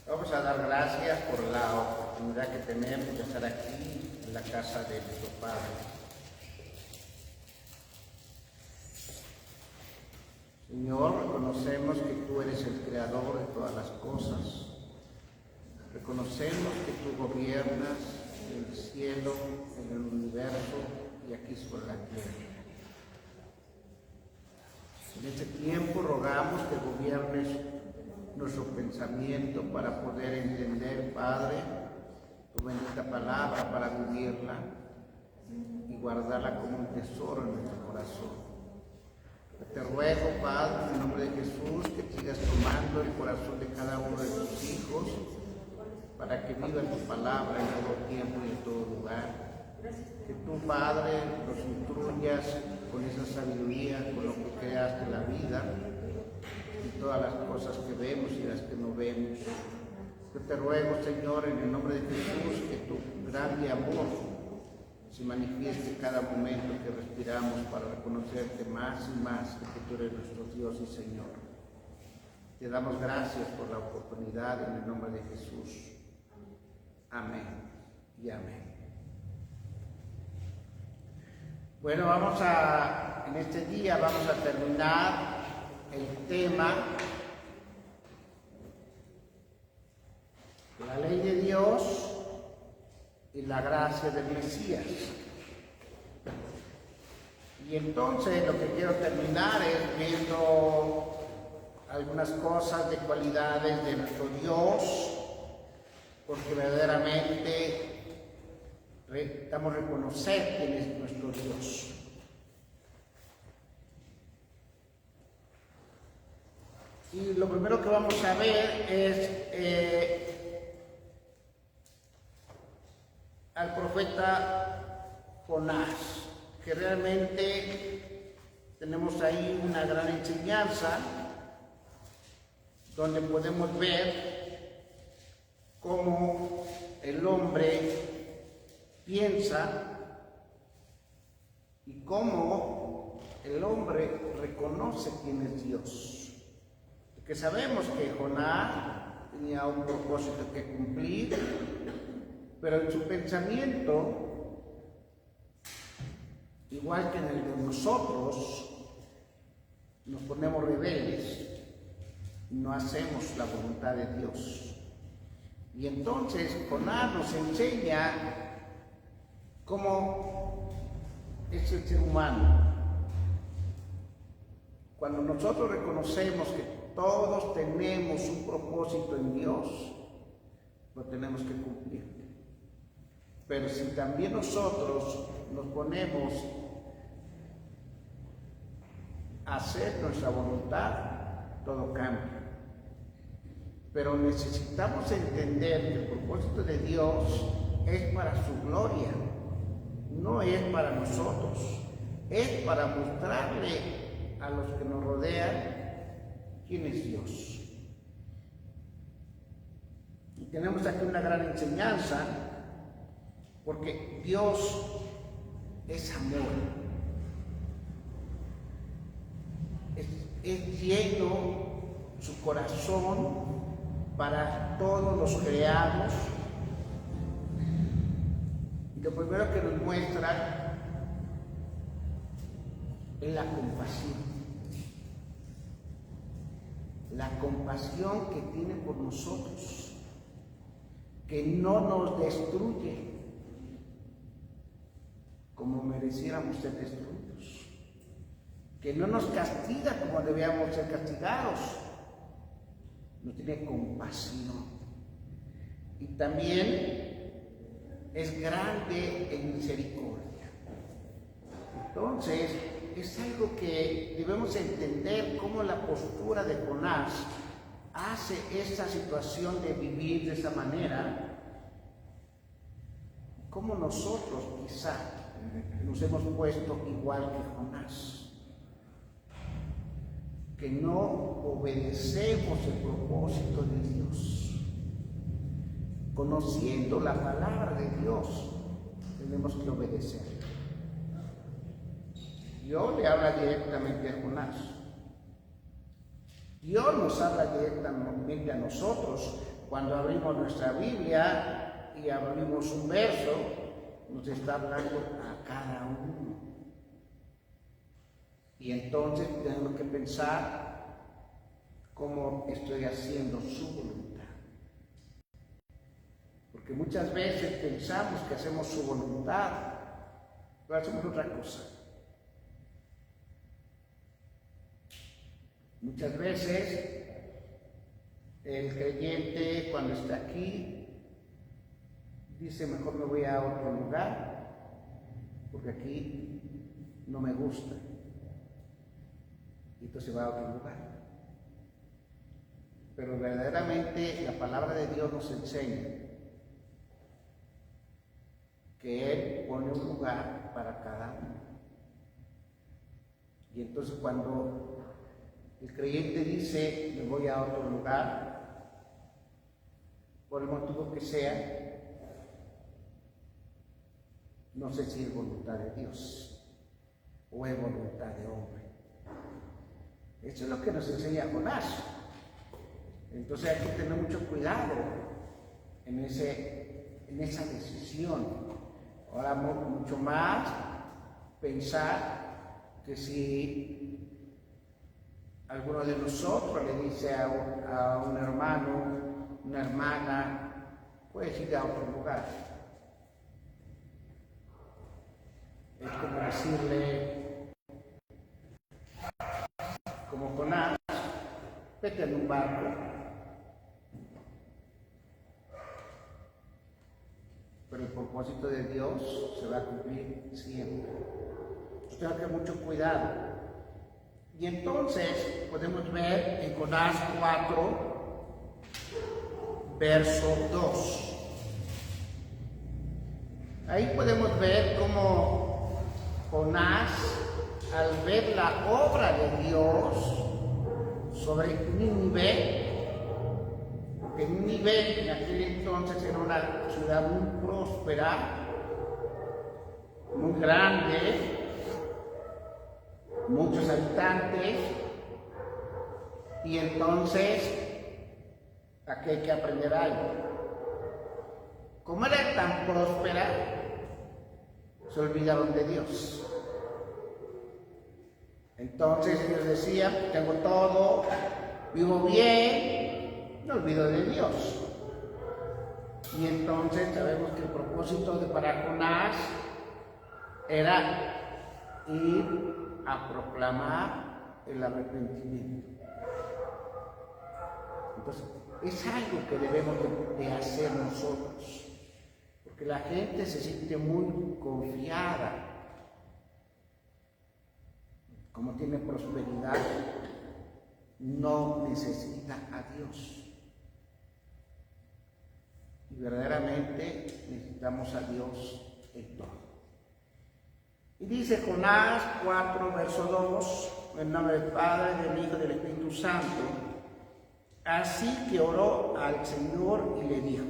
Vamos a dar gracias por la oportunidad que tenemos de estar aquí en la casa de nuestro Padre. Señor, reconocemos que tú eres el creador de todas las cosas. Reconocemos que tú gobiernas en el cielo, en el universo y aquí sobre la tierra. En este tiempo rogamos que gobiernes nuestro pensamiento para poder entender, Padre, tu bendita palabra, para vivirla y guardarla como un tesoro en nuestro corazón. Te ruego, Padre, en el nombre de Jesús, que sigas tomando el corazón de cada uno de tus hijos para que vivan tu palabra en todo tiempo y en todo lugar. Que tú, Padre, los instruyas con esa sabiduría, con lo que creaste la vida y todas las cosas que vemos y las que no vemos. Yo te ruego, Señor, en el nombre de Jesús, que tu grande amor se manifieste cada momento que respiramos para reconocerte más y más que tú eres nuestro Dios y Señor. Te damos gracias por la oportunidad en el nombre de Jesús. Amén y amén. Bueno, en este día vamos a terminar el tema la ley de Dios y la gracia del Mesías. Y entonces lo que quiero terminar es viendo algunas cosas de cualidades de nuestro Dios, porque verdaderamente necesitamos reconocer quién es nuestro Dios. Y lo primero que vamos a ver es al profeta Jonás, que realmente tenemos ahí una gran enseñanza donde podemos ver cómo el hombre piensa y cómo el hombre reconoce quién es Dios. Porque sabemos que Jonás tenía un propósito que cumplir, pero en su pensamiento, igual que en el de nosotros, nos ponemos rebeldes y no hacemos la voluntad de Dios. Y entonces Jonás nos enseña cómo es el ser humano. Cuando nosotros reconocemos que todos tenemos un propósito en Dios, lo tenemos que cumplir. Pero si también nosotros nos ponemos a hacer nuestra voluntad, todo cambia. Pero necesitamos entender que el propósito de Dios es para su gloria, no es para nosotros, es para mostrarle a los que nos rodean quién es Dios. Y tenemos aquí una gran enseñanza, porque Dios es amor, es lleno su corazón para todos los creados. Y lo primero que nos muestra es la compasión que tiene por nosotros, que no nos destruye como mereciéramos ser destruidos, que no nos castiga como debíamos ser castigados, nos tiene compasión. Y también es grande en misericordia. Entonces, es algo que debemos entender, cómo la postura de Jonás hace esta situación de vivir de esa manera, como nosotros quizá nos hemos puesto igual que Jonás, que no obedecemos el propósito de Dios. Conociendo la palabra de Dios, tenemos que obedecer. Dios le habla directamente a Jonás. Dios nos habla directamente a nosotros, cuando abrimos nuestra Biblia y abrimos un verso, nos está hablando a cada uno. Y entonces tenemos que pensar cómo estoy haciendo su voluntad. Porque muchas veces pensamos que hacemos su voluntad, pero hacemos otra cosa. Muchas veces el creyente cuando está aquí dice: mejor me voy a otro lugar porque aquí no me gusta, y entonces va a otro lugar. Pero verdaderamente la palabra de Dios nos enseña que Él pone un lugar para cada uno. Y entonces cuando el creyente dice: me voy a otro lugar, por el motivo que sea, no sé si es voluntad de Dios o es voluntad de hombre. Eso es lo que nos enseña Jonás. Entonces hay que tener mucho cuidado en esa decisión. Ahora mucho más pensar que si alguno de nosotros le dice a un hermano, una hermana: puedes ir a otro lugar. Es como decirle, como Jonás: vete en un barco. Pero el propósito de Dios se va a cumplir siempre. Entonces tengo que tener mucho cuidado. Y entonces podemos ver en Jonás 4, verso 2. Ahí podemos ver cómo Jonás, al ver la obra de Dios sobre Nínive, porque Nínive en aquel entonces era una ciudad muy próspera, muy grande, muchos habitantes, y entonces aquí hay que aprender algo. Como era tan próspera, se olvidaron de Dios. Entonces ellos decían: tengo todo, vivo bien, me olvido de Dios. Y entonces sabemos que el propósito de para Jonás era ir a proclamar el arrepentimiento. Entonces es algo que debemos de hacer nosotros, porque la gente se siente muy confiada. Como tiene prosperidad, no necesita a Dios. Y verdaderamente necesitamos a Dios en todo. Y dice Jonás 4, verso 2, en el nombre del Padre, del Hijo y del Espíritu Santo: así que oró al Señor y le dijo.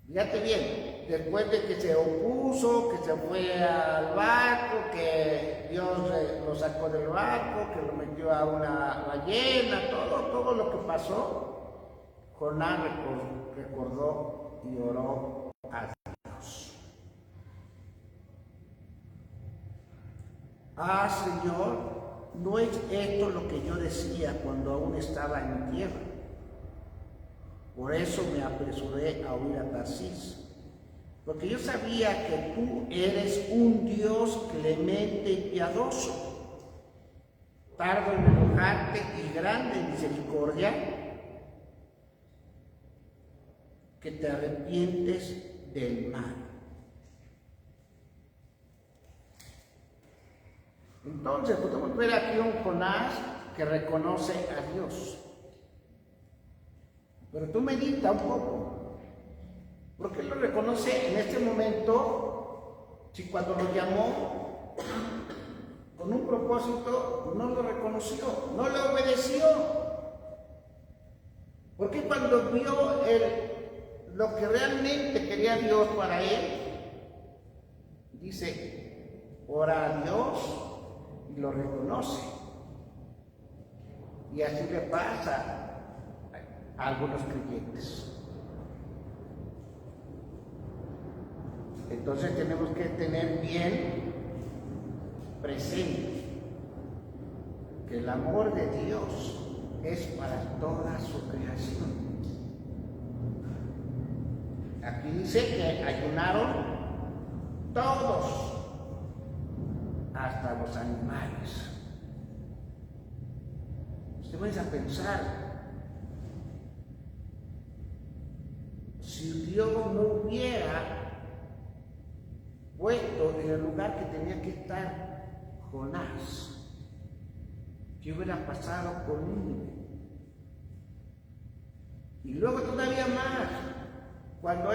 Fíjate bien, después de que se opuso, que se fue al barco, que Dios lo sacó del barco, que lo metió a una ballena, todo lo que pasó, Jonás recordó y oró a Dios. Señor, ¿no es esto lo que yo decía cuando aún estaba en mi tierra? Por eso me apresuré a huir a Tarsis, porque yo sabía que tú eres un Dios clemente y piadoso, tardo en enojarte y grande en misericordia, que te arrepientes del mal. Entonces podemos ver aquí a un Jonás que reconoce a Dios. Pero tú medita un poco, porque él lo reconoce en este momento. Si cuando lo llamó con un propósito, no lo reconoció, no le obedeció. Porque cuando vio lo que realmente quería Dios para él, dice: ora a Dios y lo reconoce. Y así le pasa a algunos creyentes. Entonces tenemos que tener bien presente que el amor de Dios es para toda su creación. Aquí dice que ayunaron todos, hasta los animales. Usted va a pensar, si Dios no hubiera puesto en el lugar que tenía que estar Jonás, ¿qué hubiera pasado con Nínive? Y luego todavía más, cuando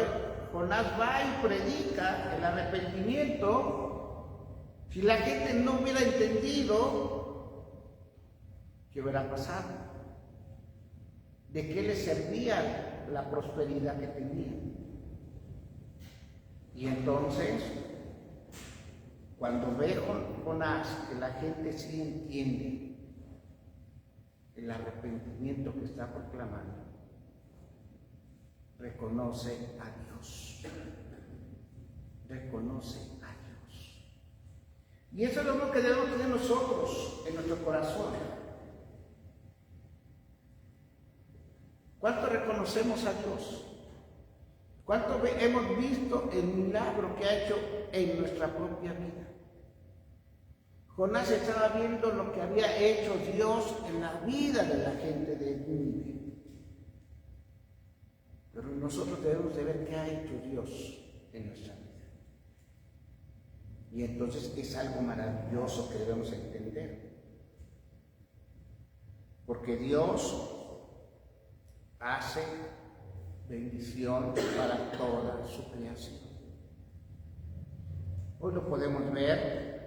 Jonás va y predica el arrepentimiento, si la gente no hubiera entendido, ¿qué hubiera pasado? ¿De qué le servía la prosperidad que tenía? Y entonces, cuando ve Jonás que la gente sí entiende el arrepentimiento que está proclamando, reconoce a Dios. Reconoce a Dios. Y eso es lo que debemos tener nosotros en nuestro corazón. ¿Cuánto reconocemos a Dios? ¿Cuánto hemos visto el milagro que ha hecho en nuestra propia vida? Jonás estaba viendo lo que había hecho Dios en la vida de la gente de Nínive. Pero nosotros debemos de ver qué ha hecho Dios en nuestra vida. Y entonces es algo maravilloso que debemos entender. Porque Dios hace bendición para toda su creación. Hoy lo podemos ver.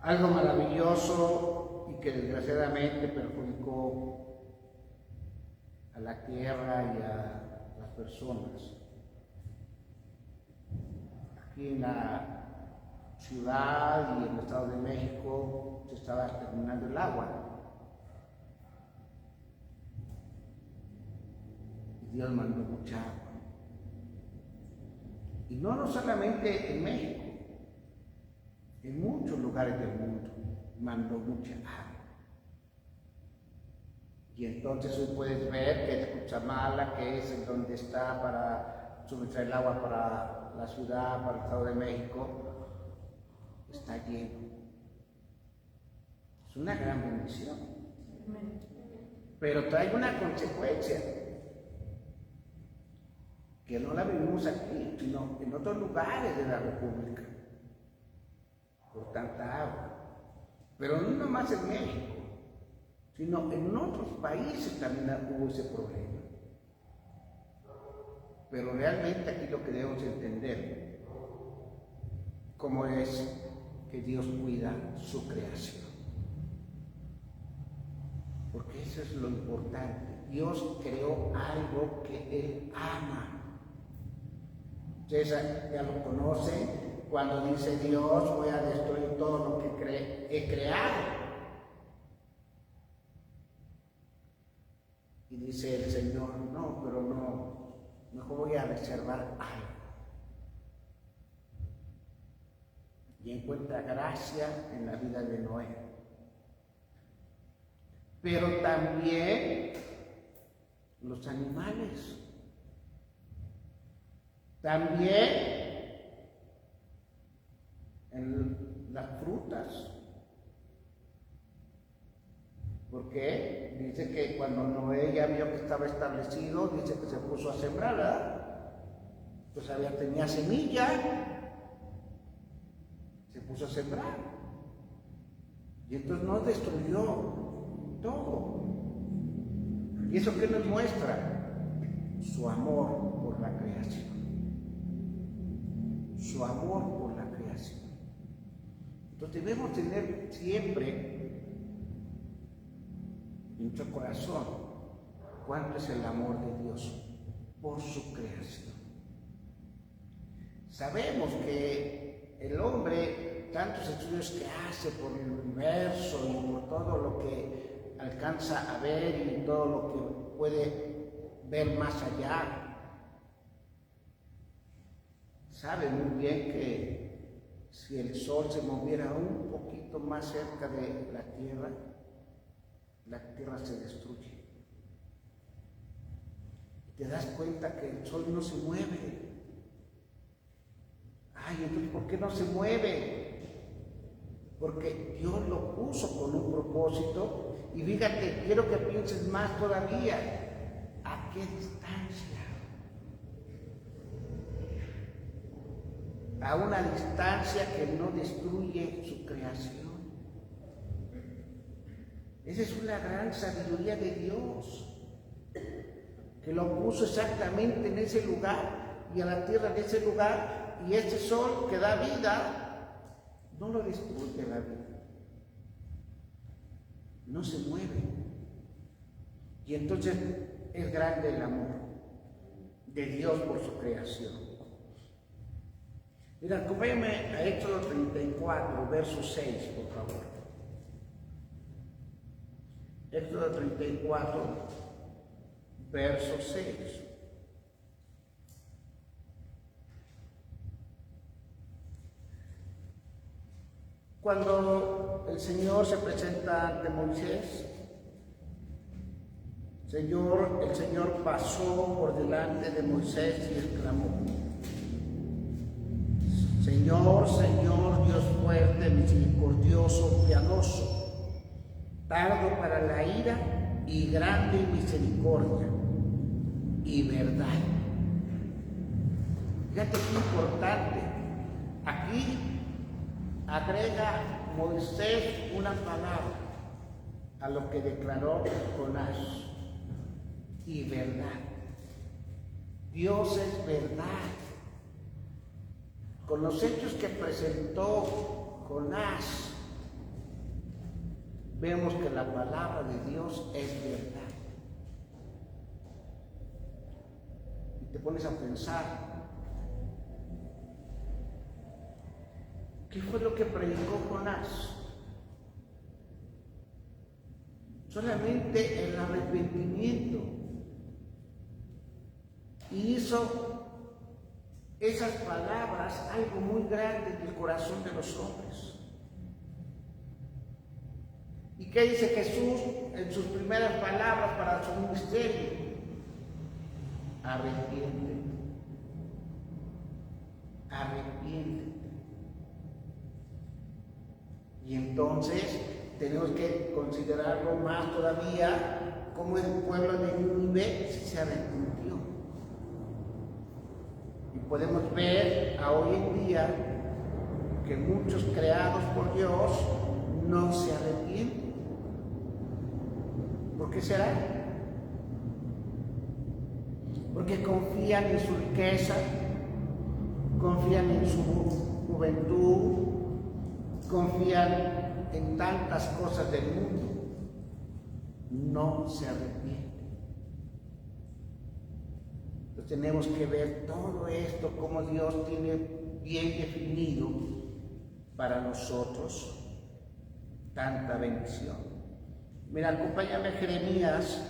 Algo maravilloso y que desgraciadamente perjudicó a la tierra y a las personas. Aquí en la ciudad y en el Estado de México se estaba terminando el agua. Y Dios mandó mucha agua. Y no solamente en México, en muchos lugares del mundo mandó mucha agua. Y entonces hoy puedes ver que Cuchamala, que es en donde está para suministrar el agua para la ciudad, para el Estado de México, está lleno. Es una gran bendición. Pero trae una consecuencia, que no la vivimos aquí, sino en otros lugares de la República, por tanta agua. Pero no nomás en México, sino en otros países también hubo ese problema. Pero realmente aquí lo que debemos entender, cómo es que Dios cuida su creación. Porque eso es lo importante. Dios creó algo que Él ama. Ustedes ya lo conocen, cuando dice Dios, voy a destruir todo lo que he creado. Y dice el Señor, no, pero no, mejor voy a reservar algo. Y encuentra gracia en la vida de Noé. Pero también los animales. También en las frutas. Porque dice que cuando Noé ya vio que estaba establecido, dice que se puso a sembrar, ¿verdad? Pues tenía semilla, se puso a sembrar. Y entonces no destruyó todo. ¿Y eso qué nos muestra? Su amor por la creación. Su amor por la creación. Entonces debemos tener siempre en nuestro corazón cuánto es el amor de Dios por su creación. Sabemos que el hombre, tantos estudios que hace por el universo y por todo lo que alcanza a ver y todo lo que puede ver más allá, sabe muy bien que si el sol se moviera un poquito más cerca de la tierra se destruye. Te das cuenta que el sol no se mueve. Ay, entonces, ¿por qué no se mueve? Porque Dios lo puso con un propósito. Y fíjate, quiero que pienses más todavía. ¿A qué distancia? A una distancia que no destruye su creación. Esa es una gran sabiduría de Dios, que lo puso exactamente en ese lugar y a la tierra en ese lugar, y ese sol que da vida no lo destruye la vida, no se mueve. Y entonces es grande el amor de Dios por su creación. Mira, acompáñame a Éxodo 34, verso 6, por favor. Éxodo 34, verso 6. Cuando el Señor se presenta ante Moisés, el Señor pasó por delante de Moisés y exclamó: Señor, Señor, Dios fuerte, misericordioso, piadoso, tardo para la ira y grande en misericordia y verdad. Fíjate qué importante. Aquí agrega Moisés una palabra a lo que declaró Jonás: y verdad. Dios es verdad. Con los hechos que presentó Jonás, vemos que la palabra de Dios es verdad. Y te pones a pensar, ¿qué fue lo que predicó Jonás? Solamente el arrepentimiento. Y hizo esas palabras algo muy grande en el corazón de los hombres. ¿Y qué dice Jesús en sus primeras palabras para su ministerio? Arrepiéntete. Arrepiéntete. Y entonces tenemos que considerarlo más todavía, como el pueblo de Nínive se arrepintió. Y podemos ver a hoy en día que muchos creados por Dios no se arrepienten. ¿Por qué será? Porque confían en su riqueza, confían en su juventud, confían en tantas cosas del mundo. No se arrepienten. Entonces tenemos que ver todo esto, como Dios tiene bien definido para nosotros tanta bendición. Mira, acompáñame a Jeremías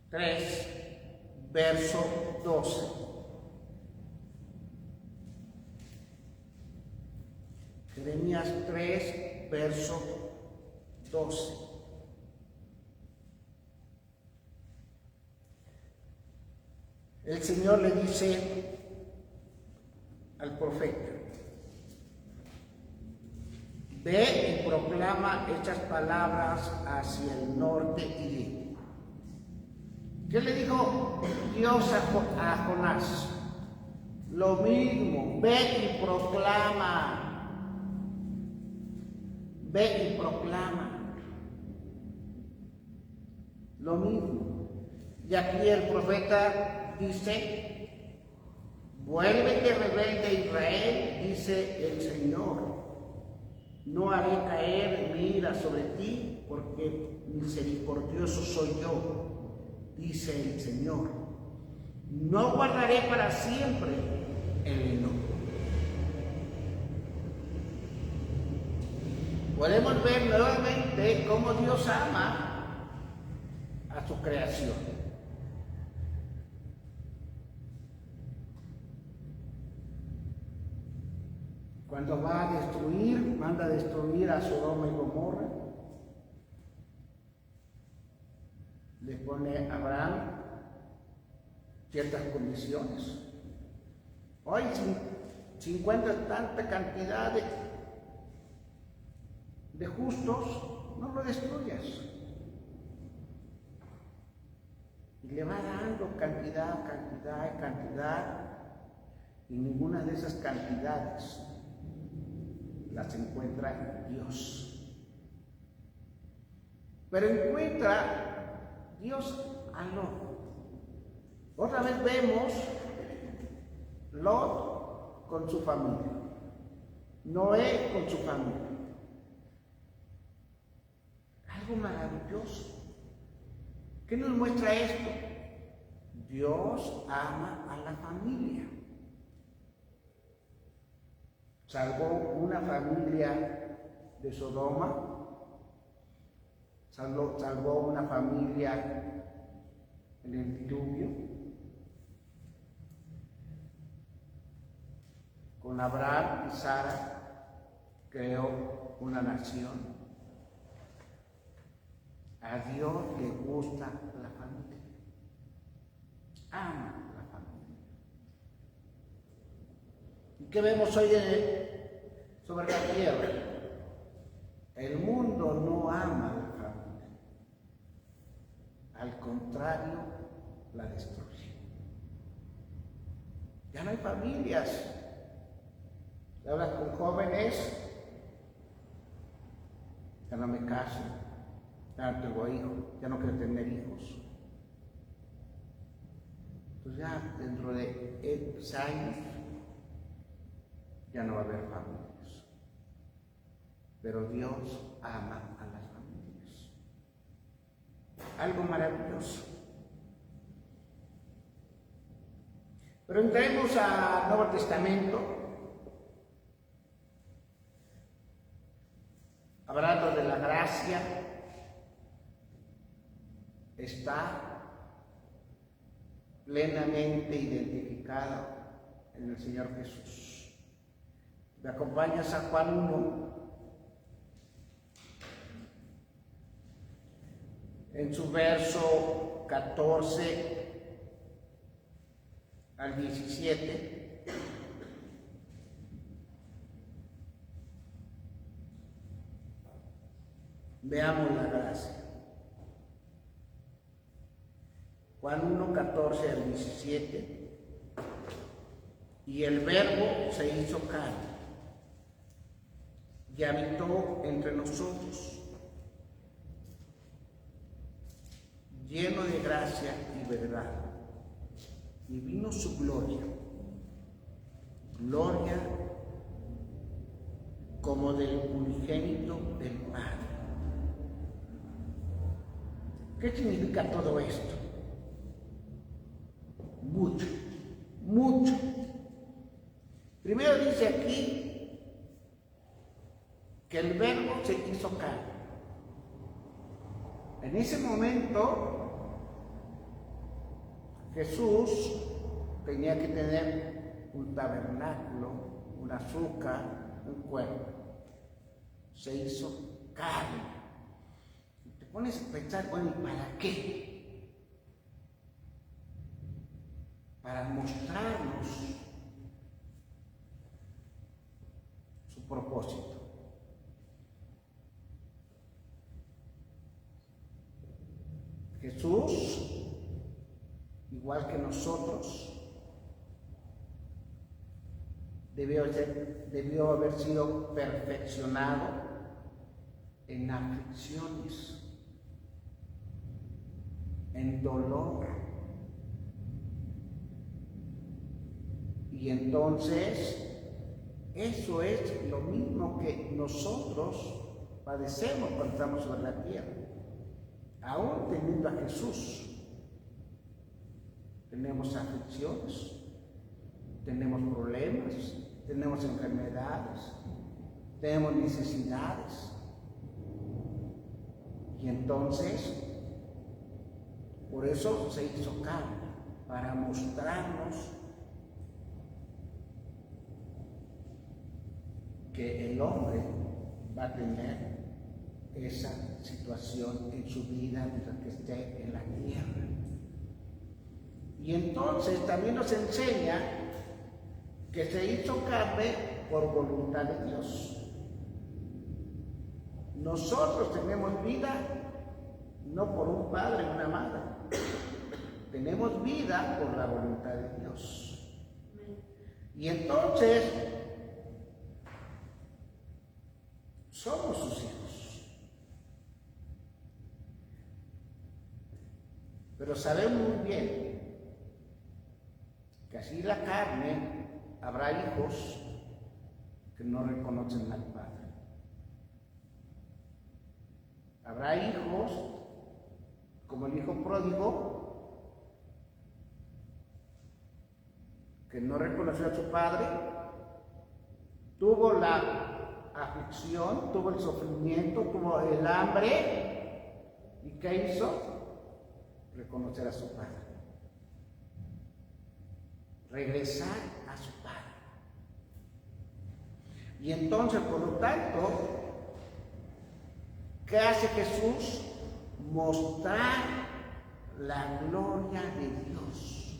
3, verso 12. Jeremías 3, verso 12. El Señor le dice al profeta: ve y proclama estas palabras hacia el norte y di. ¿Qué le dijo Dios a Jonás? Lo mismo, ve y proclama. Ve y proclama. Lo mismo. Y aquí el profeta dice: vuélvete rebelde Israel, dice el Señor. No haré caer mi ira sobre ti, porque misericordioso soy yo, dice el Señor. No guardaré para siempre el enojo. Podemos ver nuevamente ve cómo Dios ama a su creación. Cuando va a destruir, manda a destruir a Sodoma y Gomorra, le pone a Abraham ciertas condiciones. Hoy, si encuentras tanta cantidad de justos, no lo destruyas. Y le va dando cantidad, y ninguna de esas cantidades las encuentra Dios. Pero encuentra Dios a Lot. Otra vez vemos Lot con su familia, Noé con su familia. Algo maravilloso. ¿Qué nos muestra esto? Dios ama a la familia. Salvó una familia de Sodoma, salvó una familia en el diluvio, con Abraham y Sara creó una nación. A Dios le gusta la familia, ama la familia. ¿Y qué vemos hoy sobre la tierra? El mundo no ama a la familia, al contrario, la destruye. Ya no hay familias. Hablas con jóvenes, ya no me caso, ya no tengo hijos, ya no quiero tener hijos. Pues ya dentro de X años ya no va a haber familias. Pero Dios ama a las familias. Algo maravilloso. Pero entremos al Nuevo Testamento, hablando de la gracia. Está plenamente identificado en el Señor Jesús. ¿Me acompañas a Juan 1? En su verso 14 al 17. Veamos la gracia. Juan 1, 14 al 17. Y el Verbo se hizo carne y habitó entre nosotros, lleno de gracia y verdad. Y vino su gloria, gloria como del unigénito del Padre. ¿Qué significa todo esto? Mucho, mucho. Primero dice aquí que el Verbo se hizo carne. En ese momento Jesús tenía que tener un tabernáculo, un azúcar, un cuerpo. Se hizo carne. Y te pones a pensar, bueno, ¿y para qué? Para mostrarnos su propósito. Jesús, igual que nosotros, debió haber sido perfeccionado en aflicciones, en dolor. Y entonces, eso es lo mismo que nosotros padecemos cuando estamos sobre la tierra. Aún teniendo a Jesús, tenemos aflicciones, tenemos problemas, tenemos enfermedades, tenemos necesidades. Y entonces, por eso se hizo carne, para mostrarnos que el hombre va a tener esa situación en su vida mientras que esté en la tierra. Y entonces también nos enseña que se hizo carne por voluntad de Dios. Nosotros tenemos vida no por un padre o una madre, tenemos vida por la voluntad de Dios. Y entonces somos sus hijos. Pero sabemos muy bien que así la carne habrá hijos que no reconocen al Padre. Habrá hijos, como el hijo pródigo, que no reconoció a su padre, tuvo la aflicción, tuvo el sufrimiento, tuvo el hambre, ¿y qué hizo? Reconocer a su padre. Regresar a su padre. Y entonces, por lo tanto, ¿qué hace Jesús? Mostrar la gloria de Dios.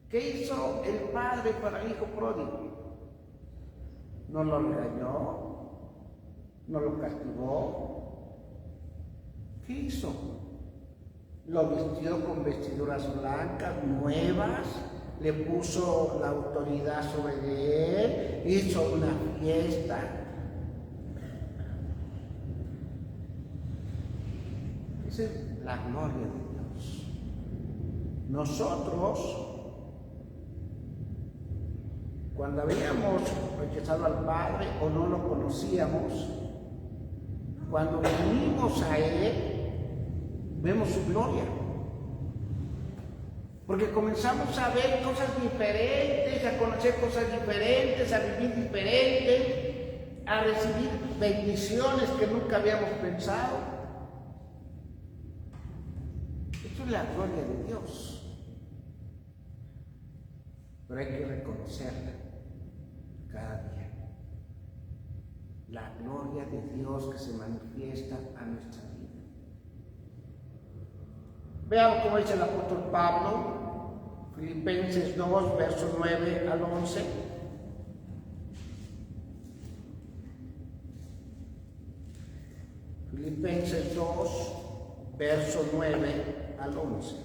¿Qué hizo el padre para el hijo pródigo? No lo regañó, no lo castigó. ¿Qué hizo? Lo vistió con vestiduras blancas, nuevas, le puso la autoridad sobre él, hizo una fiesta. Esa es la gloria de Dios. Nosotros, cuando habíamos rechazado al Padre o no lo conocíamos, cuando venimos a Él, vemos su gloria. Porque comenzamos a ver cosas diferentes, a conocer cosas diferentes, a vivir diferente, a recibir bendiciones que nunca habíamos pensado. Esto es la gloria de Dios. Pero hay que reconocerla cada día. La gloria de Dios que se manifiesta a nuestra vida. Veamos cómo dice el apóstol Pablo, Filipenses 2, versos 9 al 11. Filipenses 2, verso 9 al 11.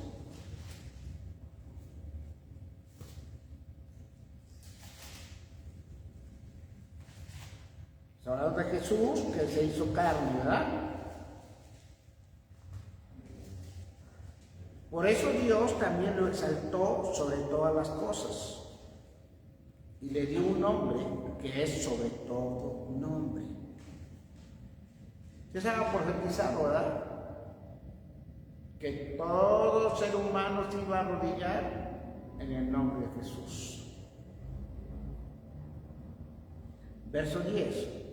Está hablando de Jesús que se hizo carne, ¿verdad? Por eso Dios también lo exaltó sobre todas las cosas y le dio un nombre que es sobre todo nombre. Ya se ha profetizado, ¿verdad? Que todo ser humano se iba a arrodillar en el nombre de Jesús. Verso 10.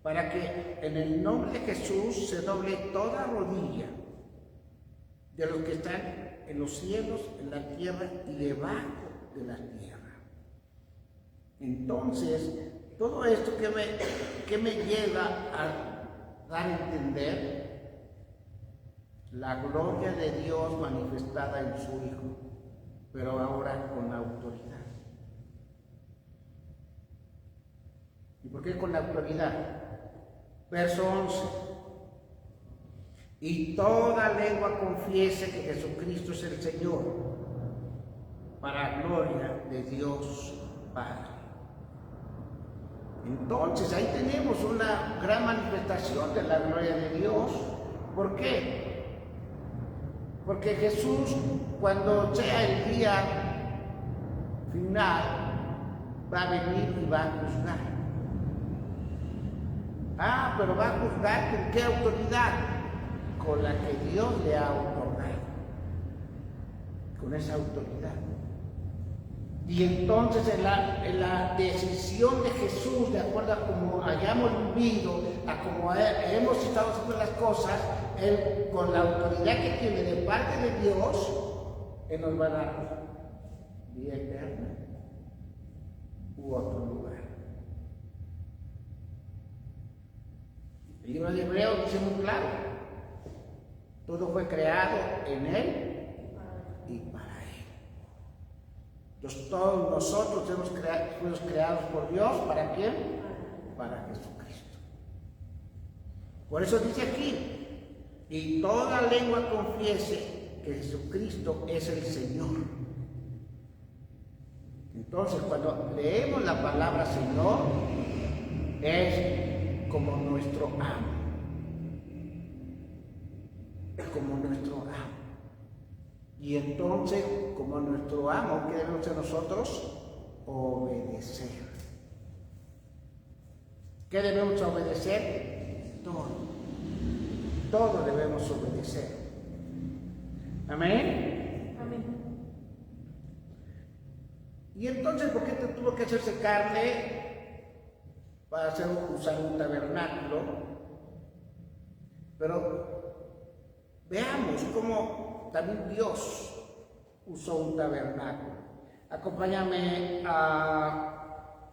Para que en el nombre de Jesús se doble toda rodilla de los que están en los cielos, en la tierra y debajo de la tierra. Entonces, todo esto que me lleva a dar a entender la gloria de Dios manifestada en su Hijo, pero ahora con autoridad. ¿Y por qué con la autoridad? Verso 11. Y toda lengua confiese que Jesucristo es el Señor, para gloria de Dios Padre. Entonces ahí tenemos una gran manifestación de la gloria de Dios. ¿Por qué? Porque Jesús, cuando sea el día final, va a venir y va a juzgar. Pero va a juzgar con qué autoridad, con la que Dios le ha otorgado, con esa autoridad. Y entonces en la decisión de Jesús, de acuerdo a cómo hayamos vivido, a cómo hemos estado haciendo las cosas, Él, con la autoridad que tiene de parte de Dios, Él nos va a dar vida eterna u otro lugar. El libro de Hebreos dice muy claro: todo fue creado en Él y para Él. Entonces todos nosotros fuimos creados por Dios. ¿Para quién? Para Jesucristo. Por eso dice aquí: y toda lengua confiese que Jesucristo es el Señor. Entonces, cuando leemos la palabra Señor, es como nuestro amo. Es como nuestro amo. Y entonces, como nuestro amo, ¿qué debemos hacer nosotros? Obedecer. ¿Qué debemos obedecer? Todo. Todo debemos obedecer. ¿Amén? Amén. Y entonces, ¿por qué tuvo que hacerse carne para usar un tabernáculo? Pero veamos cómo también Dios usó un tabernáculo. Acompáñame a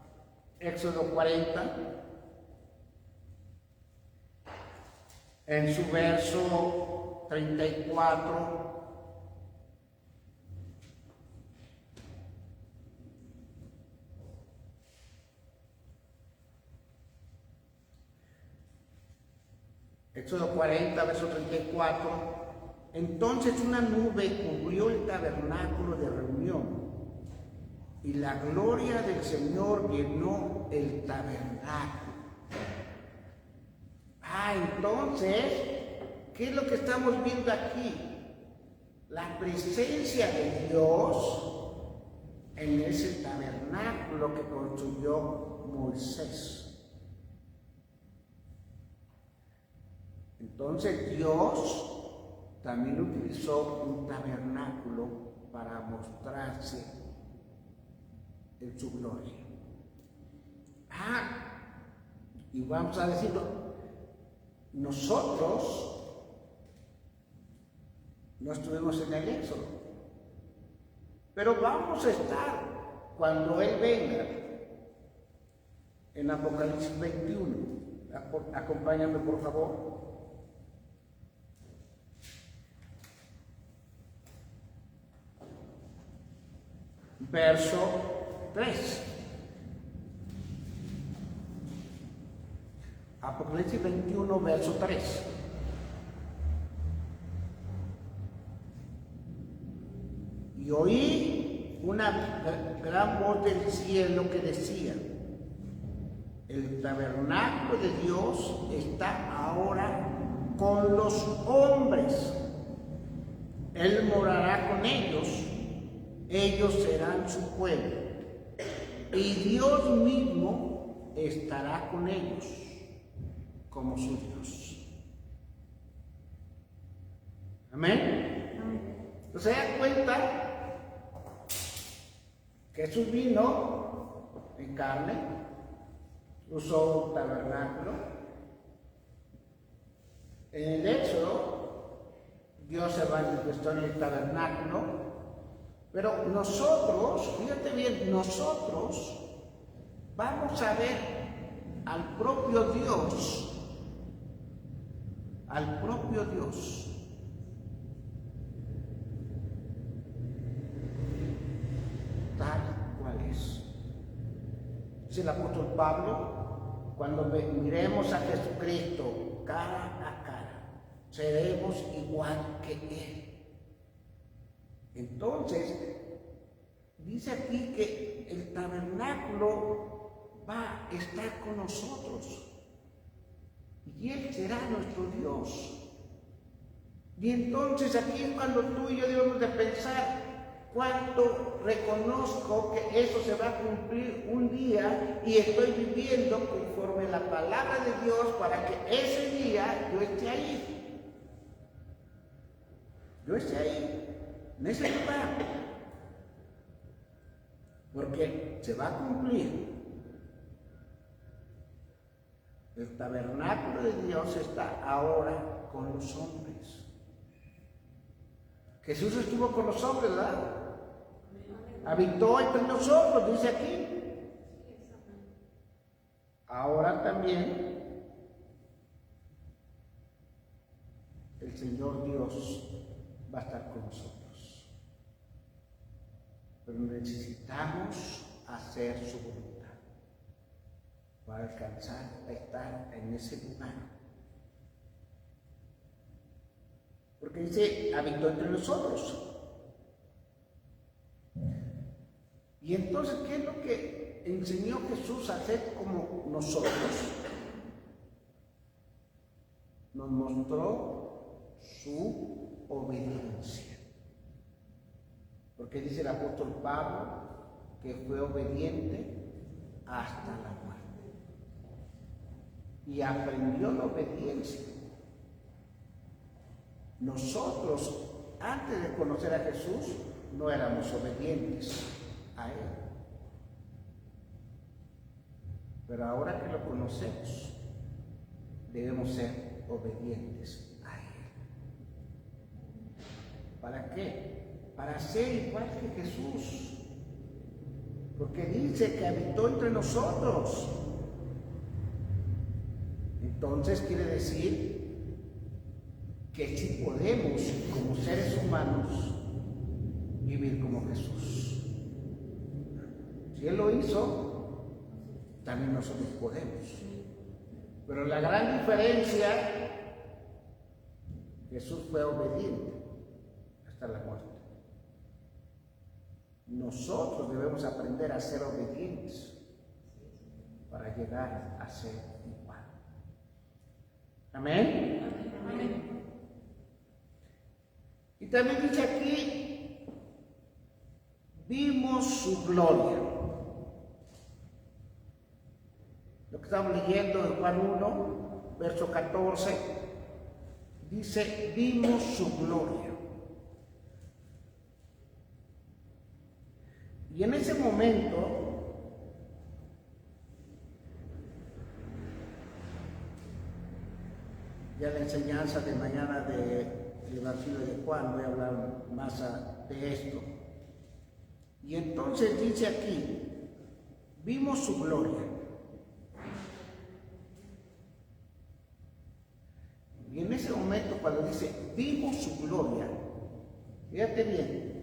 Éxodo 40, en su verso 34. Éxodo 40, verso 34. Entonces una nube cubrió el tabernáculo de reunión, y la gloria del Señor llenó el tabernáculo. Entonces, ¿qué es lo que estamos viendo aquí? La presencia de Dios en ese tabernáculo que construyó Moisés. Entonces Dios también utilizó un tabernáculo para mostrarse en su gloria. Y vamos a decirlo, nosotros no estuvimos en el Éxodo, pero vamos a estar cuando Él venga en Apocalipsis 21. Acompáñame, por favor. Verso 3. Apocalipsis 21, verso 3. Y oí una gran voz del cielo que decía: el tabernáculo de Dios está ahora con los hombres. Él morará con ellos. Ellos serán su pueblo, y Dios mismo estará con ellos como su Dios. Amén. ¿Se dan cuenta? Jesús vino en carne, usó un tabernáculo. En el Éxodo, Dios se manifestó en el tabernáculo. Pero nosotros, fíjate bien, nosotros vamos a ver al propio Dios, tal cual es. Dice el apóstol Pablo: cuando miremos a Jesucristo cara a cara, seremos igual que Él. Entonces, dice aquí que el tabernáculo va a estar con nosotros y Él será nuestro Dios. Y entonces aquí es cuando tú y yo debemos de pensar: cuánto reconozco que eso se va a cumplir un día y estoy viviendo conforme la palabra de Dios para que ese día yo esté ahí. En ese lugar. porque se va a cumplir. El tabernáculo de Dios está ahora con los hombres. Jesús estuvo con los hombres, ¿verdad? Habitó entre nosotros, dice aquí. Ahora también el Señor Dios va a estar con nosotros. Pero necesitamos hacer su voluntad para alcanzar a estar en ese lugar. Porque dice, habitó entre nosotros. Y entonces, ¿qué es lo que enseñó Jesús a hacer como nosotros? Nos mostró su obediencia. Porque dice el apóstol Pablo que fue obediente hasta la muerte. Y aprendió la obediencia. Nosotros, antes de conocer a Jesús, no éramos obedientes a Él. Pero ahora que lo conocemos, debemos ser obedientes a Él. ¿Para qué? Para ser igual que Jesús. Porque dice que habitó entre nosotros. Entonces quiere decir que sí podemos, como seres humanos, vivir como Jesús. Si Él lo hizo, también nosotros podemos. Pero la gran diferencia, Jesús fue obediente hasta la muerte. Nosotros debemos aprender a ser obedientes para llegar a ser igual. Amén. Amén. Y también dice aquí, vimos su gloria. Lo que estamos leyendo en Juan 1, verso 14, dice, vimos su gloria. Y en ese momento, ya la enseñanza de mañana del Evangelio de Juan, voy a hablar más de esto. Y entonces dice aquí, vimos su gloria. Y en ese momento cuando dice, vimos su gloria, fíjate bien,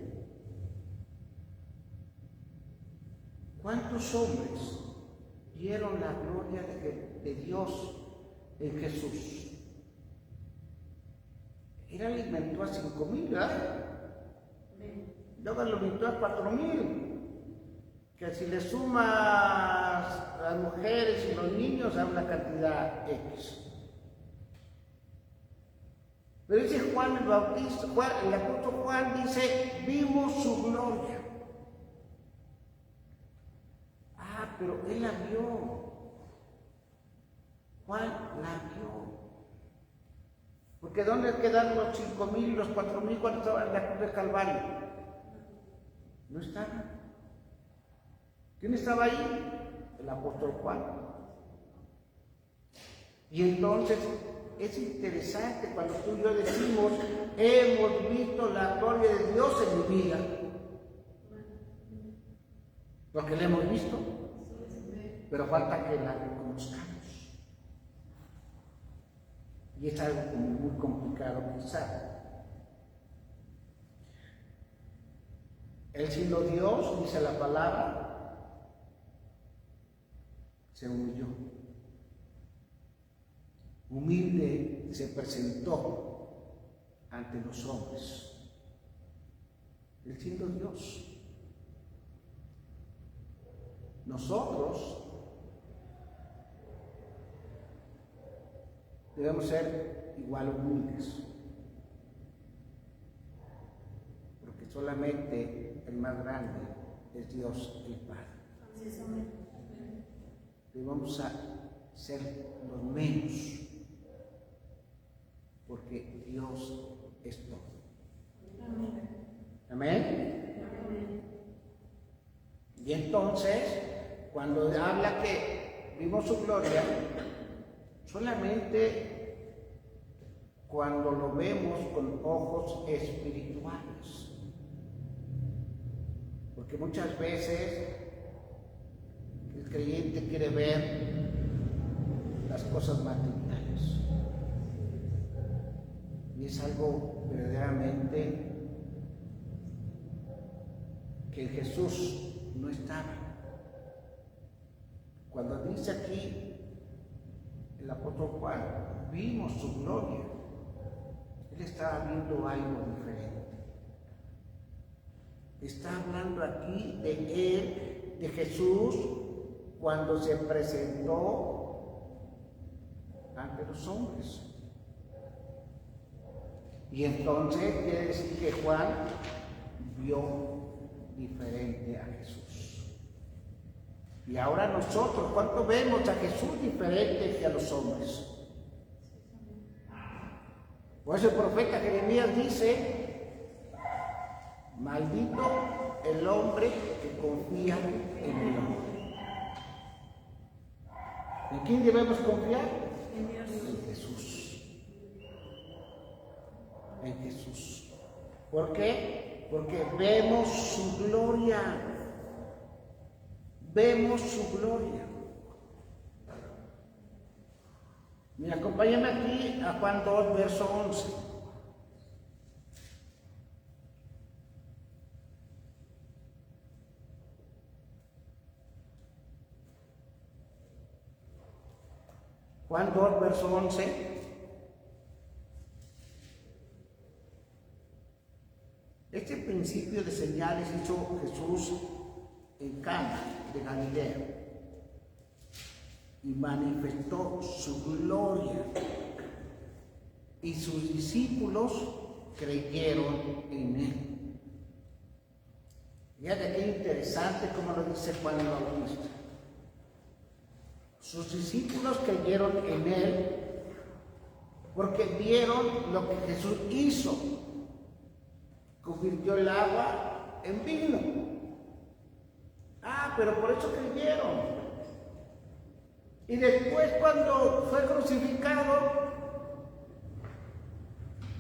¿cuántos hombres vieron la gloria de Dios en Jesús? Él alimentó a 5,000, ¿verdad? Luego lo alimentó a 4,000. Que si le sumas a las mujeres y los niños, da una cantidad X. Pero dice Juan el Bautista, el apóstol Juan dice, vimos su gloria. Ah, pero él la vio. Juan la vio. Porque ¿dónde quedaron los 5,000 y los 4,000 cuando estaban en la cruz del Calvario? No estaban. ¿Quién estaba ahí? El apóstol Juan. Y entonces es interesante cuando tú y yo decimos, hemos visto la gloria de Dios en mi vida. Porque la hemos visto, pero falta que la reconozcamos. Y es algo como muy complicado quizá. Él siendo Dios, dice la palabra, se humilló. Humilde se presentó ante los hombres. Él siendo Dios. Nosotros debemos ser igual humildes, porque solamente el más grande es Dios el Padre. Debemos ser los menos, porque Dios es todo. Amén. Y entonces, cuando habla que vimos su gloria, solamente cuando lo vemos con ojos espirituales. Porque muchas veces el creyente quiere ver las cosas materiales. Y es algo verdaderamente que en Jesús no estaba. Cuando dice aquí el apóstol Juan, vimos su gloria, él estaba viendo algo diferente. Está hablando aquí de él, de Jesús, cuando se presentó ante los hombres. Y entonces quiere decir que Juan vio diferente a Jesús. Y ahora nosotros, ¿cuánto vemos a Jesús diferente que a los hombres? Por eso el profeta Jeremías dice: maldito el hombre que confía en el hombre. ¿En quién debemos confiar? En Dios. En Jesús. En Jesús. ¿Por qué? Porque vemos su gloria. Vemos su gloria. Mira, acompáñame aquí a Juan 2, verso 11. Juan 2, verso 11. Este principio de señales hizo Jesús en Cana de Galilea y manifestó su gloria, y sus discípulos creyeron en él. Fíjate qué interesante como lo dice Juan el Bautista. Sus discípulos creyeron en él porque vieron lo que Jesús hizo. Convirtió el agua en vino. Pero por eso creyeron. Y después, cuando fue crucificado,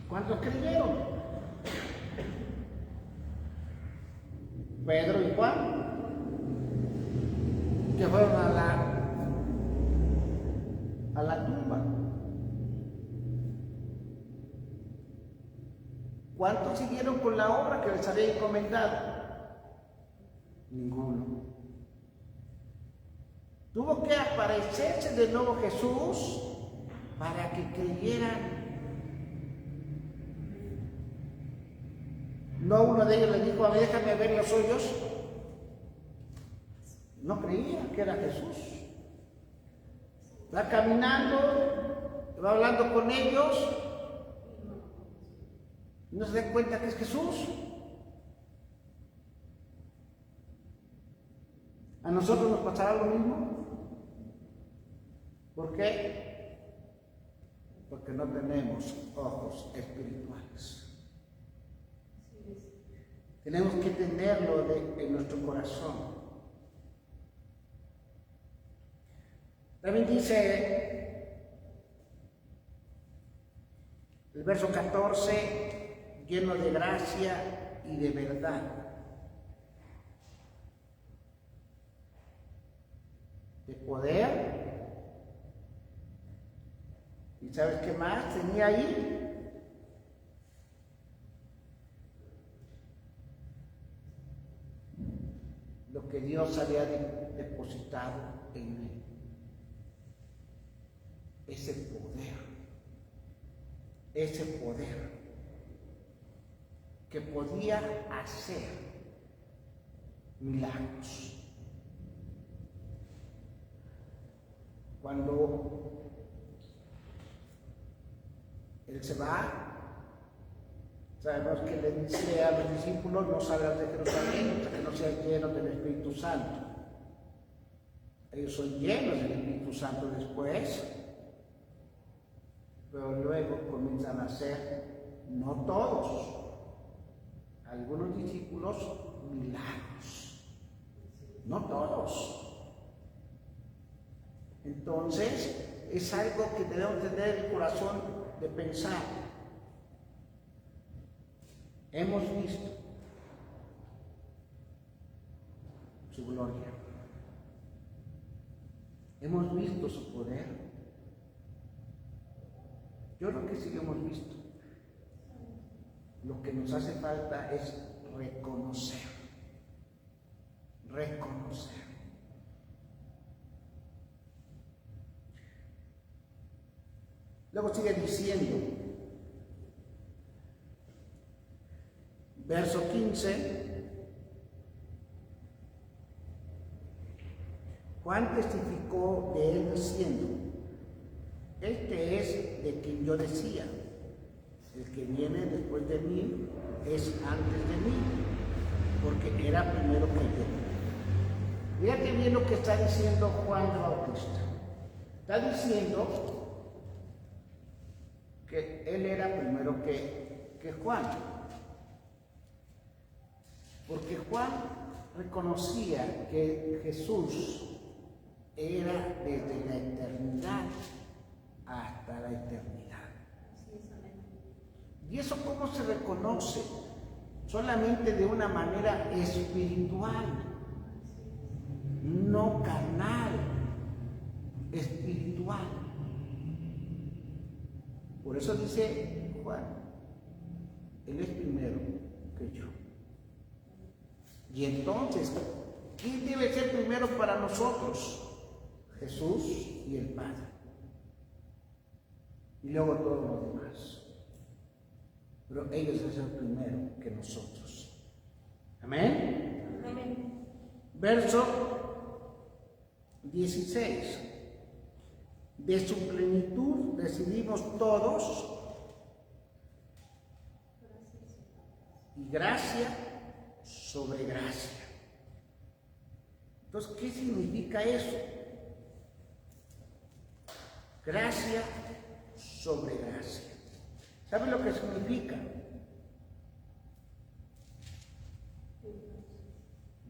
¿cuántos creyeron? Pedro y Juan, que fueron a la tumba. ¿Cuántos siguieron con la obra que les había encomendado? Ninguno. Tuvo que aparecerse de nuevo Jesús para que creyeran. No uno de ellos le dijo: a ver, déjame ver los hoyos. No creía que era Jesús. Va caminando, va hablando con ellos, no se dan cuenta que es Jesús. ¿A nosotros nos pasará lo mismo? ¿Por qué? Porque no tenemos ojos espirituales. Tenemos que tenerlo en nuestro corazón. También dice el verso 14, lleno de gracia y de verdad. De poder. ¿Y sabes qué más tenía ahí? Lo que Dios había depositado en él. Ese poder que podía hacer milagros. Cuando él se va, sabemos que le dice a los discípulos: no salgan de Jerusalén hasta que no sean llenos del Espíritu Santo. Ellos son llenos del Espíritu Santo después, pero luego comienzan a hacer, no todos, algunos discípulos, milagros. no todos. Entonces, es algo que debemos tener en el corazón de pensar. Hemos visto su gloria. Hemos visto su poder. Yo creo que sí lo hemos visto. Lo que nos hace falta es reconocer. Reconocer. Luego sigue diciendo, verso 15, Juan testificó de él diciendo, este es de quien yo decía, el que viene después de mí es antes de mí, porque era primero que yo. Fíjate bien lo que está diciendo Juan el Bautista. Está diciendo que él era primero que Juan, porque Juan reconocía que Jesús era desde la eternidad hasta la eternidad. ¿Y eso cómo se reconoce? Solamente de una manera espiritual, no carnal, espiritual. Por eso dice Juan, él es primero que yo. Y entonces, ¿quién debe ser primero para nosotros? Jesús y el Padre. Y luego todos los demás. Pero ellos deben ser primero que nosotros. Amén. Amén. Verso 16. De su plenitud recibimos todos y gracia sobre gracia. Entonces, ¿qué significa eso? Gracia sobre gracia. ¿Sabe lo que significa?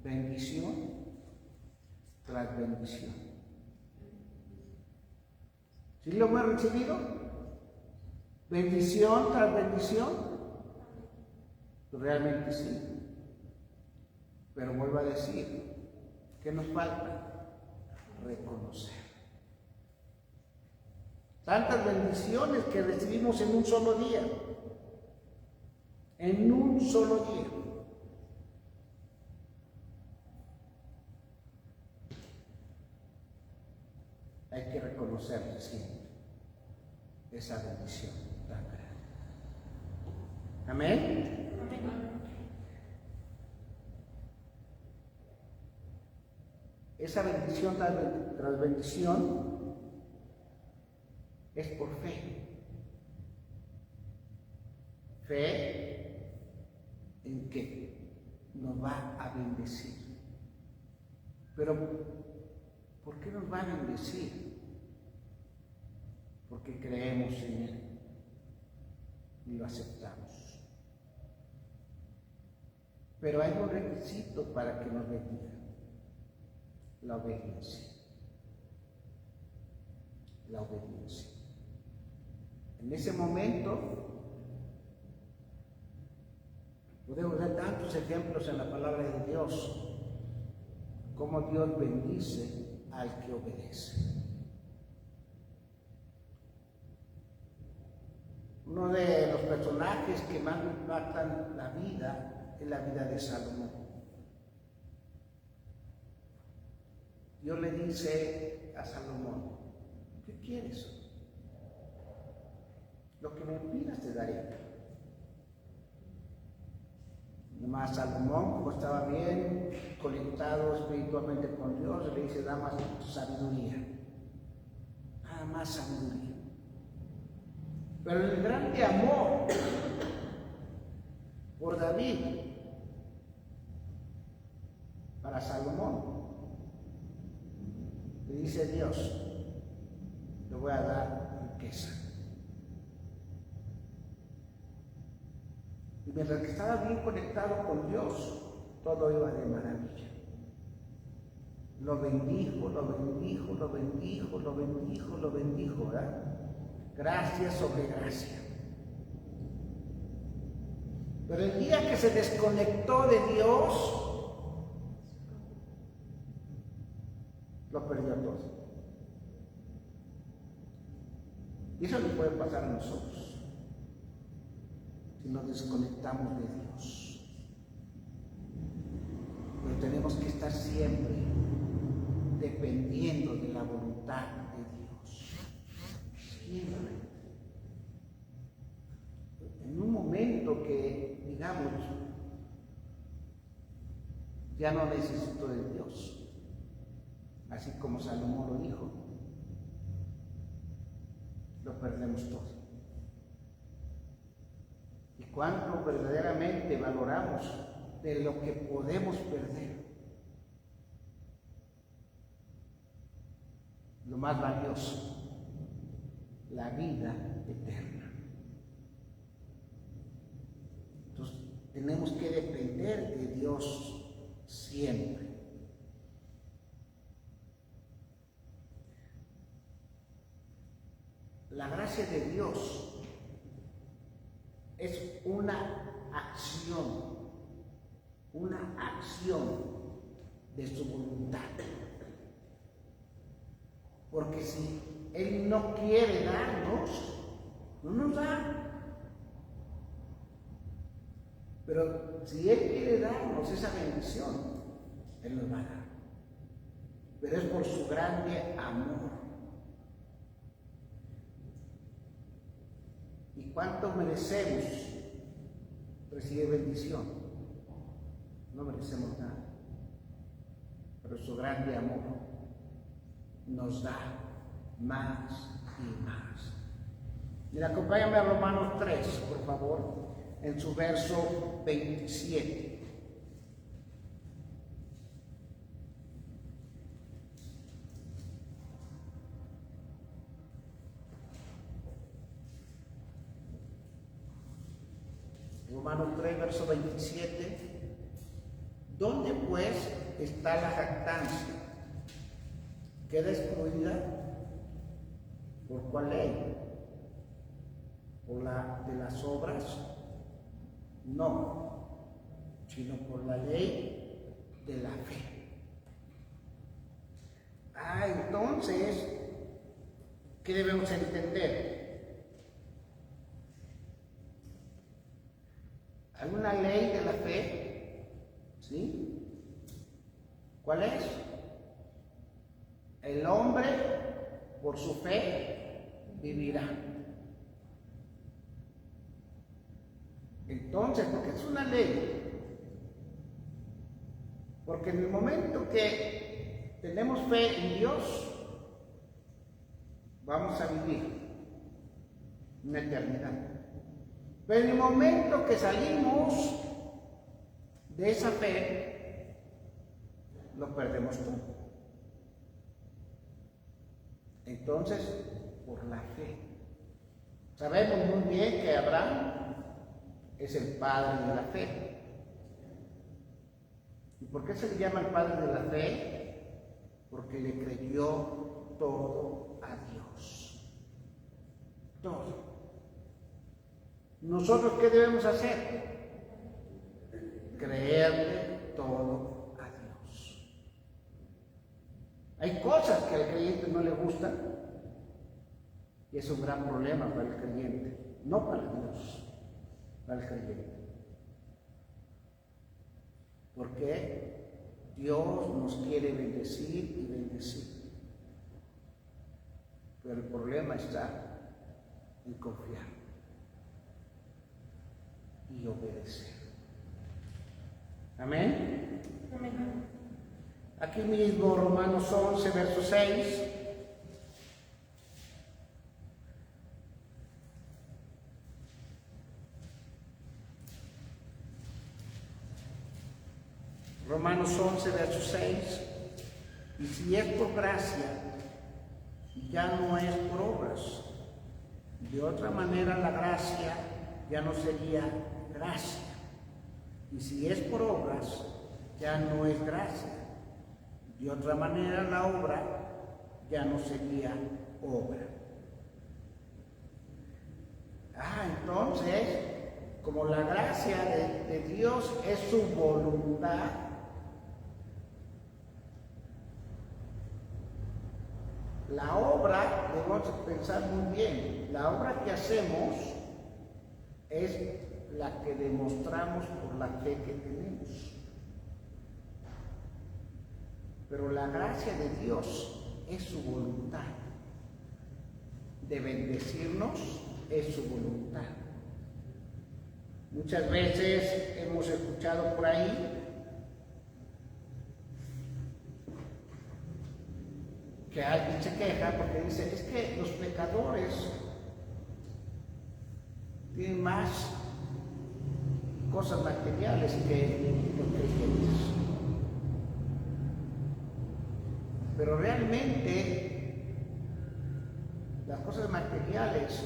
Bendición tras bendición. ¿Sí lo hemos recibido? Bendición tras bendición. Realmente sí. Pero vuelvo a decir, ¿qué nos falta? Reconocer. Tantas bendiciones que recibimos en un solo día. En un solo día. Hay que reconocer siempre esa bendición tan grande. Amén. Esa bendición tras bendición es por fe. Fe en que nos va a bendecir. Pero, ¿por qué nos va a bendecir? Porque creemos en Él y lo aceptamos. Pero hay un requisito para que nos bendiga: la obediencia. La obediencia. En ese momento, podemos ver tantos ejemplos en la palabra de Dios, cómo Dios bendice al que obedece. Uno de los personajes que más me impactan la vida es la vida de Salomón. Dios le dice a Salomón: ¿qué quieres? Lo que me pidas te daré. Nomás Salomón, como estaba bien conectado espiritualmente con Dios, le dice: dame sabiduría. Nada más sabiduría. Pero el grande amor por David para Salomón, le dice Dios: le voy a dar riqueza. Y mientras que estaba bien conectado con Dios, todo iba de maravilla. lo bendijo, lo bendijo, lo bendijo, lo bendijo, lo bendijo, ¿verdad? Gracia sobre gracia. Pero el día que se desconectó de Dios, lo perdió todo. Y eso le puede pasar a nosotros si nos desconectamos de Dios. Pero tenemos que estar siempre dependiendo de la voluntad de Dios. Siempre. En un momento que, digamos, ya no necesito de Dios, así como Salomón lo dijo, lo perdemos todo. ¿Y cuánto verdaderamente valoramos de lo que podemos perder? Lo más valioso, la vida eterna. Entonces, tenemos que depender de Dios siempre. La gracia de Dios es una acción de su voluntad. Porque si Él no quiere darnos, no nos da. Pero si Él quiere darnos esa bendición, Él nos va a dar. Pero es por su grande amor. ¿Y cuánto merecemos recibir bendición? No merecemos nada. Pero su grande amor nos da más y más. Mira, acompáñame a Romanos 3, por favor, en su verso 27. Romanos 3, verso 27. ¿Dónde pues está la jactancia? ¿Queda excluida? ¿Por cuál ley? ¿Por la de las obras? No, sino por la ley de la fe. Entonces, ¿qué debemos entender? Hay una ley de la fe, ¿sí? ¿Cuál es? El hombre por su fe vivirá. Entonces, ¿por qué es una ley? Porque en el momento que tenemos fe en Dios, vamos a vivir una eternidad. Pero en el momento que salimos de esa fe, lo perdemos todo. Entonces, por la fe. Sabemos muy bien que Abraham es el padre de la fe. ¿Y por qué se le llama el padre de la fe? Porque le creyó todo a Dios. Todo. ¿Nosotros qué debemos hacer? Creerle todo a Dios. Hay cosas que al creyente no le gustan y es un gran problema para el creyente, no para Dios, para el creyente. Porque Dios nos quiere bendecir y bendecir. Pero el problema está en confiar y obedecer. Amén. Amén. Aquí mismo Romanos 11, verso 6. Romanos 11, verso 6. Y si es por gracia, ya no es por obras. De otra manera la gracia ya no sería gracia. Y si es por obras, ya no es gracia. De otra manera, la obra ya no sería obra. Entonces, como la gracia de Dios es su voluntad, la obra, debemos pensar muy bien, la obra que hacemos es la que demostramos por la fe que tenemos. Pero la gracia de Dios es su voluntad. De bendecirnos es su voluntad. Muchas veces hemos escuchado por ahí que alguien se queja porque dice, es que los pecadores tienen más cosas materiales que los creyentes. Pero realmente las cosas materiales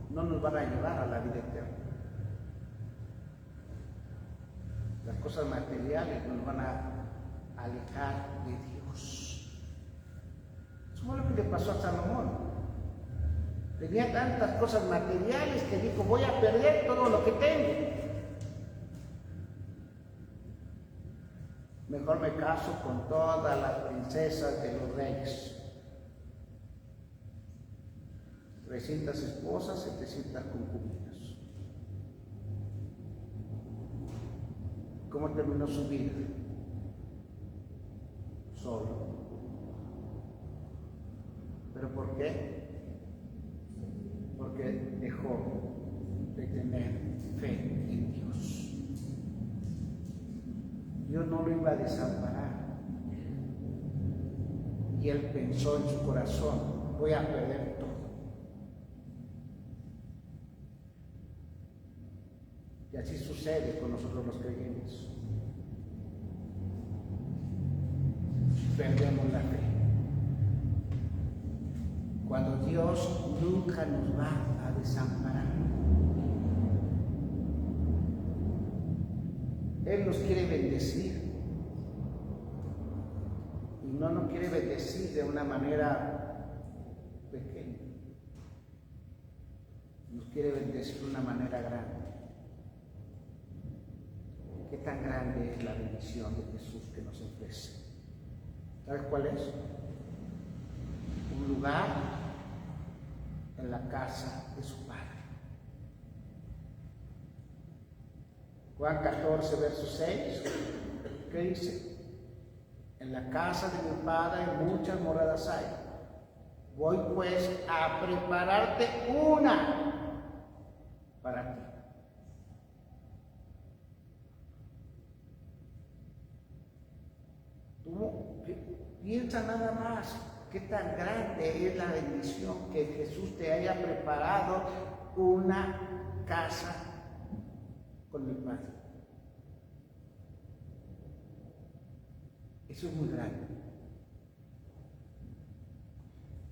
no nos van a llevar a la vida eterna. Las cosas materiales nos van a alejar de Dios. Eso fue lo que le pasó a Salomón. Tenía tantas cosas materiales que dijo, voy a perder todo lo que tengo. Mejor me caso con todas las princesas de los reyes. 300 esposas, 700 concubinas. ¿Cómo terminó su vida? Solo. ¿Pero por qué? Porque dejó de tener fe en Dios. Dios no lo iba a desamparar. Y él pensó en su corazón, voy a perder todo. Y así sucede con nosotros los creyentes. Perdemos la fe. Cuando Dios nunca nos va a desamparar. Él nos quiere bendecir. Y no nos quiere bendecir de una manera pequeña. Nos quiere bendecir de una manera grande. ¿Qué tan grande es la bendición de Jesús que nos ofrece? ¿Sabes cuál es? Un lugar en la casa de su Padre. Juan 14, verso 6, ¿qué dice? En la casa de mi Padre muchas moradas hay. Voy pues a prepararte una para ti. Tú piensa nada más qué tan grande es la bendición que Jesús te haya preparado una casa con el Padre. Eso es muy grande.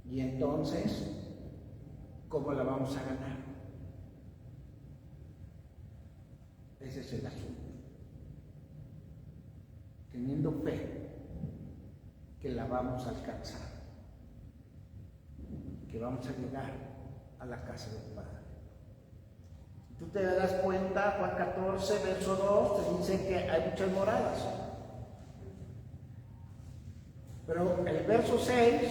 Y entonces, ¿cómo la vamos a ganar? Ese es el asunto. Teniendo fe que la vamos a alcanzar, que vamos a llegar a la casa del Padre. Tú te das cuenta, Juan 14, verso 2, te dice que hay muchas moradas. Pero el verso 6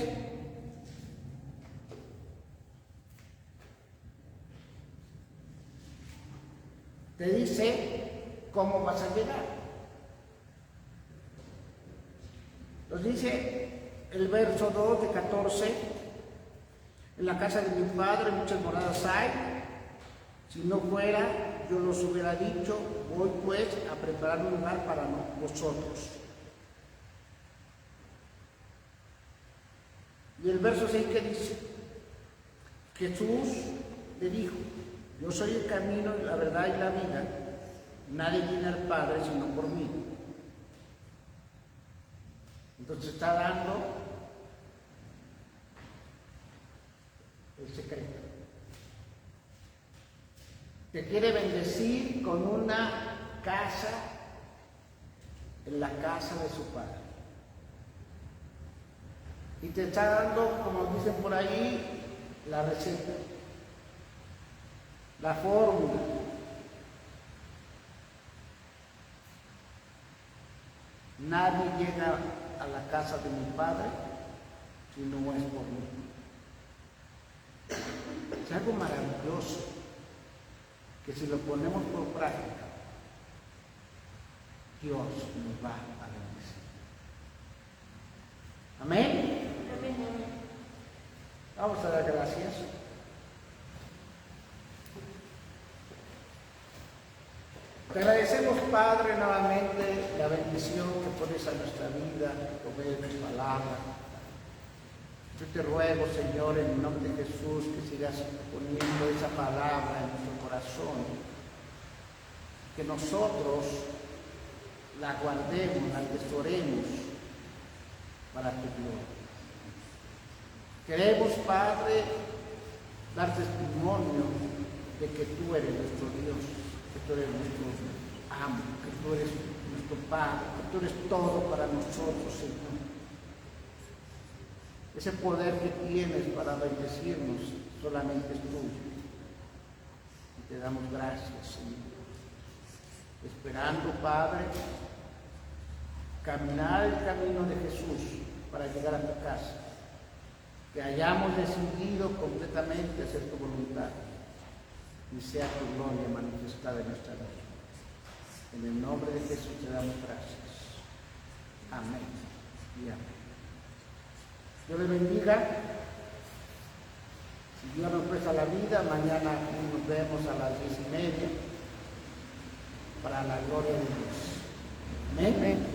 te dice cómo vas a llegar. Nos dice el verso 2 de 14, en la casa de mi Padre muchas moradas hay. Si no fuera, yo los hubiera dicho, voy pues a preparar un lugar para vosotros. Y el verso 6 que dice, Jesús le dijo, yo soy el camino, la verdad y la vida, nadie viene al Padre sino por mí. Entonces está dando el secreto. Te quiere bendecir con una casa en la casa de su Padre. Y te está dando, como dicen por ahí, la receta, la fórmula. Nadie llega a la casa de mi Padre si no es por mí. Es algo maravilloso que si lo ponemos por práctica, Dios nos va a bendecir. Amén. Vamos a dar gracias. Te agradecemos, Padre, nuevamente la bendición que pones a nuestra vida, por medio de tu palabra. Yo te ruego, Señor, en el nombre de Jesús, que sigas poniendo esa palabra en nuestro corazón, que nosotros la guardemos, la atesoremos para tu gloria. Queremos, Padre, dar testimonio de que tú eres nuestro Dios, que tú eres nuestro amo, que tú eres nuestro Padre, que tú eres todo para nosotros, Señor. Ese poder que tienes para bendecirnos solamente es tuyo. Y te damos gracias, Señor. Esperando, Padre, caminar el camino de Jesús para llegar a tu casa. Que hayamos decidido completamente hacer tu voluntad y sea tu gloria manifestada en nuestra vida. En el nombre de Jesús te damos gracias. Amén y amén. Dios le bendiga. Si Dios nos presta la vida, mañana nos vemos a las 10:30 para la gloria de Dios. Amén.